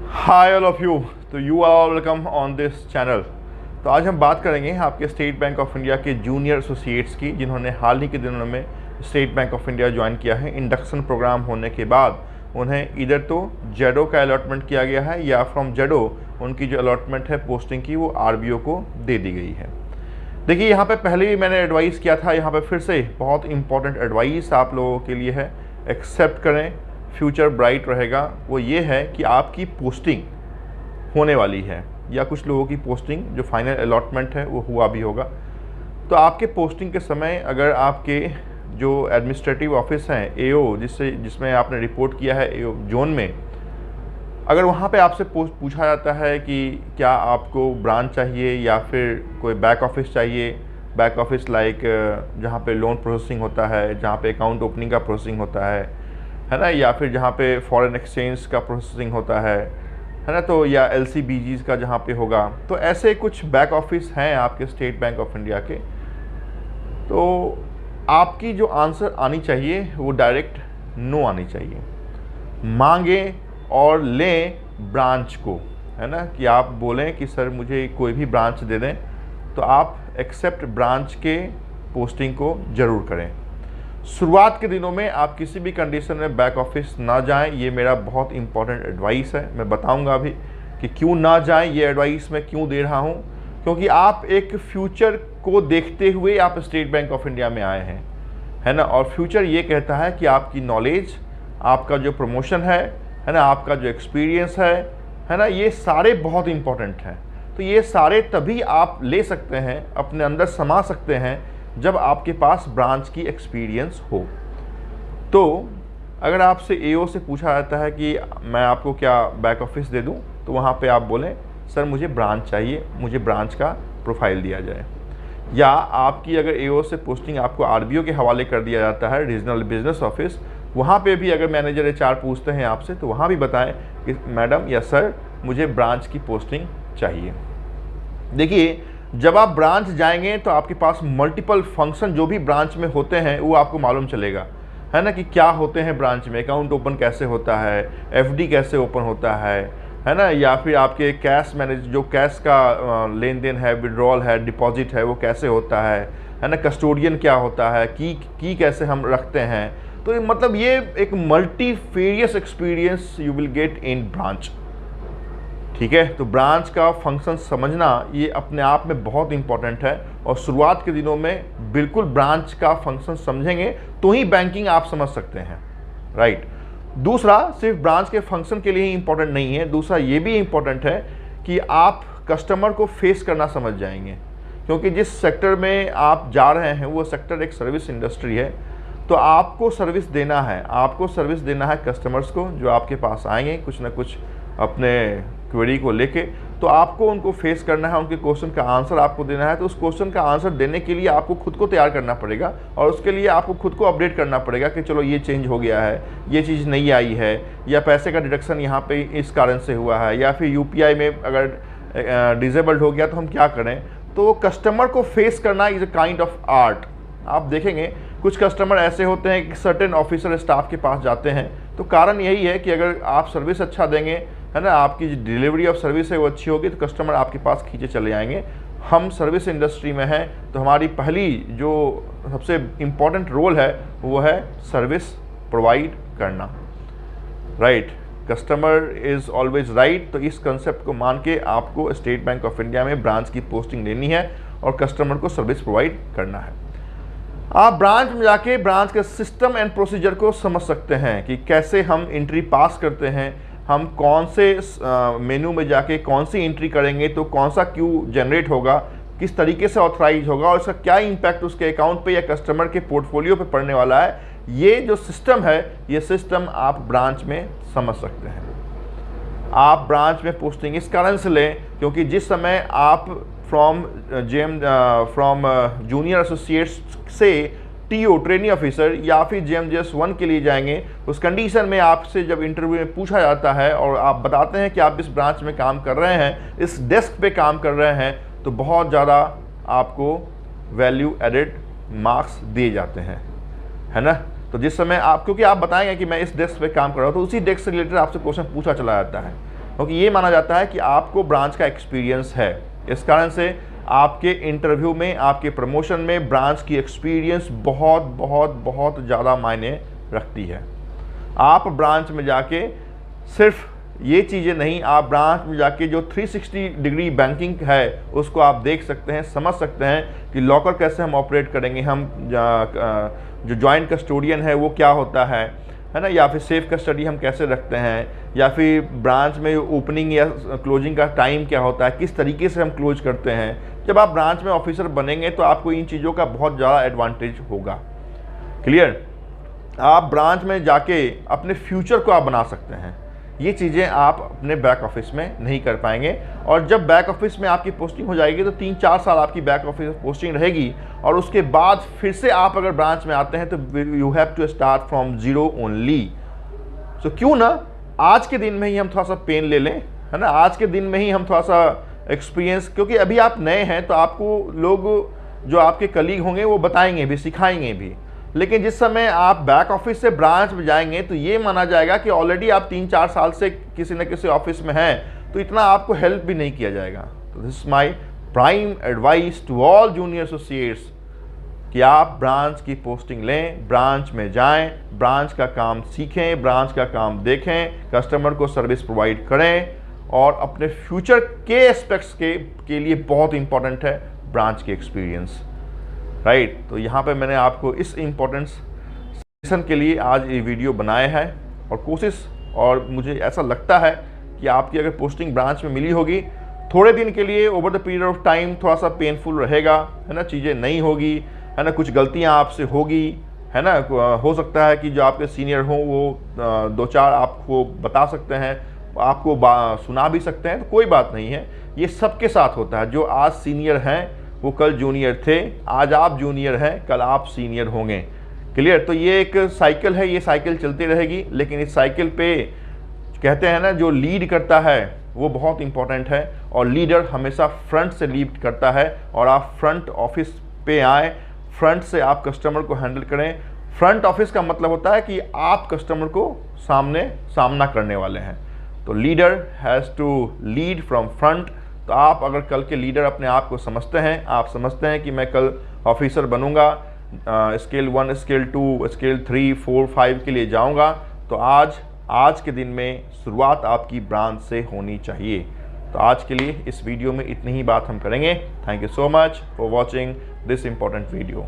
Hi all of you. तो you are all welcome on this channel. तो आज हम बात करेंगे आपके स्टेट बैंक ऑफ इंडिया के जूनियर एसोसिएट्स की, जिन्होंने हाल ही के दिनों में State Bank of India join किया है। इंडक्शन प्रोग्राम होने के बाद उन्हें इधर तो जेडो का अलॉटमेंट किया गया है या फ्रॉम जेडो उनकी जो अलॉटमेंट है पोस्टिंग की वो आरबीओ को दे दी गई है। देखिए, यहाँ पे पहले भी मैंने एडवाइस किया था, यहाँ पे फिर से बहुत इंपॉर्टेंट एडवाइस आप लोगों के लिए है। एक्सेप्ट करें, फ्यूचर ब्राइट रहेगा। वो ये है कि आपकी पोस्टिंग होने वाली है या कुछ लोगों की पोस्टिंग जो फाइनल अलॉटमेंट है वो हुआ भी होगा। तो आपके पोस्टिंग के समय अगर आपके जो एडमिनिस्ट्रेटिव ऑफिस हैं एओ जिसमें आपने रिपोर्ट किया है एओ जोन में, अगर वहाँ पे आपसे पूछा जाता है कि क्या आपको ब्रांच चाहिए या फिर कोई बैक ऑफिस चाहिए, बैक ऑफिस लाइक जहाँ पे लोन प्रोसेसिंग होता है, जहाँ पे अकाउंट ओपनिंग का प्रोसेसिंग होता है ना, या फिर जहाँ पे फॉरेन एक्सचेंज का प्रोसेसिंग होता है ना, तो या एलसीबीजीज का जहाँ पे होगा, तो ऐसे कुछ बैक ऑफिस हैं आपके स्टेट बैंक ऑफ इंडिया के। तो आपकी जो आंसर आनी चाहिए वो डायरेक्ट नो आनी चाहिए। मांगे और लें ब्रांच को, है ना, कि आप बोलें कि सर मुझे कोई भी ब्रांच दे दें, तो आप एक्सेप्ट ब्रांच के पोस्टिंग को ज़रूर करें। शुरुआत के दिनों में आप किसी भी कंडीशन में बैक ऑफिस ना जाएं, ये मेरा बहुत इंपॉर्टेंट एडवाइस है। मैं बताऊंगा अभी कि क्यों ना जाएं, ये एडवाइस मैं क्यों दे रहा हूं, क्योंकि आप एक फ्यूचर को देखते हुए आप स्टेट बैंक ऑफ इंडिया में आए हैं, है ना। और फ्यूचर ये कहता है कि आपकी नॉलेज, आपका जो प्रमोशन है ना, आपका जो एक्सपीरियंस है ना, ये सारे बहुत इंपॉर्टेंट हैं। तो ये सारे तभी आप ले सकते हैं, अपने अंदर समा सकते हैं, जब आपके पास ब्रांच की एक्सपीरियंस हो। तो अगर आपसे एओ से पूछा जाता है कि मैं आपको क्या बैक ऑफिस दे दूं, तो वहाँ पे आप बोलें सर मुझे ब्रांच चाहिए, मुझे ब्रांच का प्रोफाइल दिया जाए। या आपकी अगर एओ से पोस्टिंग आपको आरबीओ के हवाले कर दिया जाता है, रीजनल बिजनेस ऑफिस, वहाँ पे भी अगर मैनेजर एचआर पूछते हैं आपसे, तो वहाँ भी बताएं कि मैडम या सर मुझे ब्रांच की पोस्टिंग चाहिए। देखिए, जब आप ब्रांच जाएंगे तो आपके पास मल्टीपल फंक्शन जो भी ब्रांच में होते हैं वो आपको मालूम चलेगा, है ना, कि क्या होते हैं ब्रांच में। अकाउंट ओपन कैसे होता है, एफडी कैसे ओपन होता है ना, या फिर आपके कैश मैनेज जो कैश का लेन देन है, विड्रॉल है, डिपॉजिट है, वो कैसे होता है ना, कस्टोडियन क्या होता है, की कैसे हम रखते हैं। तो मतलब ये एक multifarious experience you will get in branch. ठीक है, तो ब्रांच का फंक्शन समझना ये अपने आप में बहुत इंपॉर्टेंट है, और शुरुआत के दिनों में बिल्कुल ब्रांच का फंक्शन समझेंगे तो ही बैंकिंग आप समझ सकते हैं, राइट। दूसरा, सिर्फ ब्रांच के फंक्शन के लिए ही इंपॉर्टेंट नहीं है, दूसरा ये भी इंपॉर्टेंट है कि आप कस्टमर को फेस करना समझ जाएंगे, क्योंकि जिस सेक्टर में आप जा रहे हैं वो सेक्टर एक सर्विस इंडस्ट्री है। तो आपको सर्विस देना है, आपको सर्विस देना है कस्टमर्स को जो आपके पास आएंगे कुछ ना कुछ अपने क्वेरी को लेके। तो आपको उनको फेस करना है, उनके क्वेश्चन का आंसर आपको देना है। तो उस क्वेश्चन का आंसर देने के लिए आपको खुद को तैयार करना पड़ेगा, और उसके लिए आपको खुद को अपडेट करना पड़ेगा कि चलो ये चेंज हो गया है, ये चीज़ नहीं आई है, या पैसे का डिडक्शन यहाँ पे इस कारण से हुआ है, या फिर यूपीआई में अगर डिसेबल्ड हो गया तो हम क्या करें। तो कस्टमर को फेस करना is a kind of art. आप देखेंगे कुछ कस्टमर ऐसे होते हैं कि सर्टेन ऑफिसर स्टाफ के पास जाते हैं, तो कारण यही है कि अगर आप सर्विस अच्छा देंगे, है ना, आपकी जो डिलीवरी ऑफ सर्विस है वो अच्छी होगी, तो कस्टमर आपके पास खींचे चले आएंगे। हम सर्विस इंडस्ट्री में हैं, तो हमारी पहली जो सबसे इम्पॉर्टेंट रोल है वो है सर्विस प्रोवाइड करना, right. Customer is always right. तो इस कंसेप्ट को मान के आपको स्टेट बैंक ऑफ इंडिया में ब्रांच की पोस्टिंग लेनी है और कस्टमर को सर्विस प्रोवाइड करना है। आप ब्रांच में जाके ब्रांच के सिस्टम एंड प्रोसीजर को समझ सकते हैं कि कैसे हम एंट्री पास करते हैं, हम कौन से मेनू में जाके कौन सी एंट्री करेंगे तो कौन सा क्यू जनरेट होगा, किस तरीके से ऑथराइज होगा, और इसका क्या इम्पैक्ट उसके अकाउंट पे या कस्टमर के पोर्टफोलियो पे पड़ने वाला है। ये जो सिस्टम है, ये सिस्टम आप ब्रांच में समझ सकते हैं। आप ब्रांच में पोस्टिंग इस कारण से लें क्योंकि जिस समय आप फ्रॉम जूनियर एसोसिएट्स से टीओ ट्रेनिंग ऑफिसर या फिर जेएमजेएस 1 के लिए जाएंगे, उस कंडीशन में आपसे जब इंटरव्यू में पूछा जाता है और आप बताते हैं कि आप इस ब्रांच में काम कर रहे हैं, इस डेस्क पे काम कर रहे हैं, तो बहुत ज़्यादा आपको वैल्यू एडेड मार्क्स दिए जाते हैं, है ना। तो तो जिस समय आप, क्योंकि आप बताएंगे कि मैं इस डेस्क पे काम कर रहा हूँ, तो उसी डेस्क से रिलेटेड आपसे क्वेश्चन पूछा चला जाता है क्योंकि ये माना जाता है कि आपको ब्रांच का एक्सपीरियंस है। इस कारण से आपके इंटरव्यू में, आपके प्रमोशन में ब्रांच की एक्सपीरियंस बहुत बहुत बहुत ज़्यादा मायने रखती है। आप ब्रांच में जाके सिर्फ ये चीज़ें नहीं, आप ब्रांच में जाके जो 360 डिग्री बैंकिंग है उसको आप देख सकते हैं, समझ सकते हैं कि लॉकर कैसे हम ऑपरेट करेंगे, हम जो जॉइंट कस्टोडियन है वो क्या होता है ना, या फिर सेफ कस्टडी हम कैसे रखते हैं, या फिर ब्रांच में ओपनिंग या क्लोजिंग का टाइम क्या होता है, किस तरीके से हम क्लोज करते हैं। जब आप ब्रांच में ऑफिसर बनेंगे तो आपको इन चीज़ों का बहुत ज़्यादा एडवांटेज होगा। क्लियर? आप ब्रांच में जाके अपने फ्यूचर को आप बना सकते हैं। ये चीज़ें आप अपने बैक ऑफिस में नहीं कर पाएंगे। और जब बैक ऑफिस में आपकी पोस्टिंग हो जाएगी तो 3-4 साल आपकी बैक ऑफिस पोस्टिंग रहेगी, और उसके बाद फिर से आप अगर ब्रांच में आते हैं तो you have to start from zero only. So क्यों ना आज के दिन में ही हम थोड़ा सा पेन ले लें, है ना, आज के दिन में ही हम थोड़ा सा एक्सपीरियंस, क्योंकि अभी आप नए हैं तो आपको लोग जो आपके कलीग होंगे वो बताएंगे भी, सिखाएंगे भी। लेकिन जिस समय आप बैक ऑफिस से ब्रांच में जाएंगे तो ये माना जाएगा कि ऑलरेडी आप 3-4 साल से किसी न किसी ऑफिस में हैं, तो इतना आपको हेल्प भी नहीं किया जाएगा। तो this is my prime advice to all junior associates कि आप ब्रांच की पोस्टिंग लें, ब्रांच में जाएं, ब्रांच का काम सीखें, ब्रांच का काम देखें, कस्टमर को सर्विस प्रोवाइड करें, और अपने फ्यूचर के एस्पेक्ट्स के लिए बहुत इंपॉर्टेंट है ब्रांच के एक्सपीरियंस। राइट? तो यहाँ पे मैंने आपको इस इम्पोर्टेंस सेशन के लिए आज ये वीडियो बनाया है, और कोशिश, और मुझे ऐसा लगता है कि आपकी अगर पोस्टिंग ब्रांच में मिली होगी, थोड़े दिन के लिए over the period of time थोड़ा सा पेनफुल रहेगा, है ना, चीज़ें नहीं होगी, है ना, कुछ गलतियाँ आपसे होगी, है ना, हो सकता है कि जो आपके सीनियर हों वो 2-4 आपको बता सकते हैं, आपको सुना भी सकते हैं, तो कोई बात नहीं है, ये सबके साथ होता है। जो आज सीनियर हैं वो कल जूनियर थे, आज आप जूनियर हैं, कल आप सीनियर होंगे। क्लियर? तो ये एक साइकिल है, ये साइकिल चलती रहेगी। लेकिन इस साइकिल पे कहते हैं ना, जो लीड करता है वो बहुत इंपॉर्टेंट है, और लीडर हमेशा फ्रंट से लीड करता है। और आप फ्रंट ऑफिस पे आए, फ्रंट से आप कस्टमर को हैंडल करें। फ्रंट ऑफिस का मतलब होता है कि आप कस्टमर को सामना करने वाले हैं। तो leader has to lead from front. तो आप अगर कल के लीडर अपने आप को समझते हैं, आप समझते हैं कि मैं कल ऑफिसर बनूंगा, स्केल 1, स्केल 2, स्केल 3, 4, 5 के लिए जाऊंगा, तो आज के दिन में शुरुआत आपकी ब्रांच से होनी चाहिए। तो आज के लिए इस वीडियो में इतनी ही बात हम करेंगे। Thank you so much for watching this important video.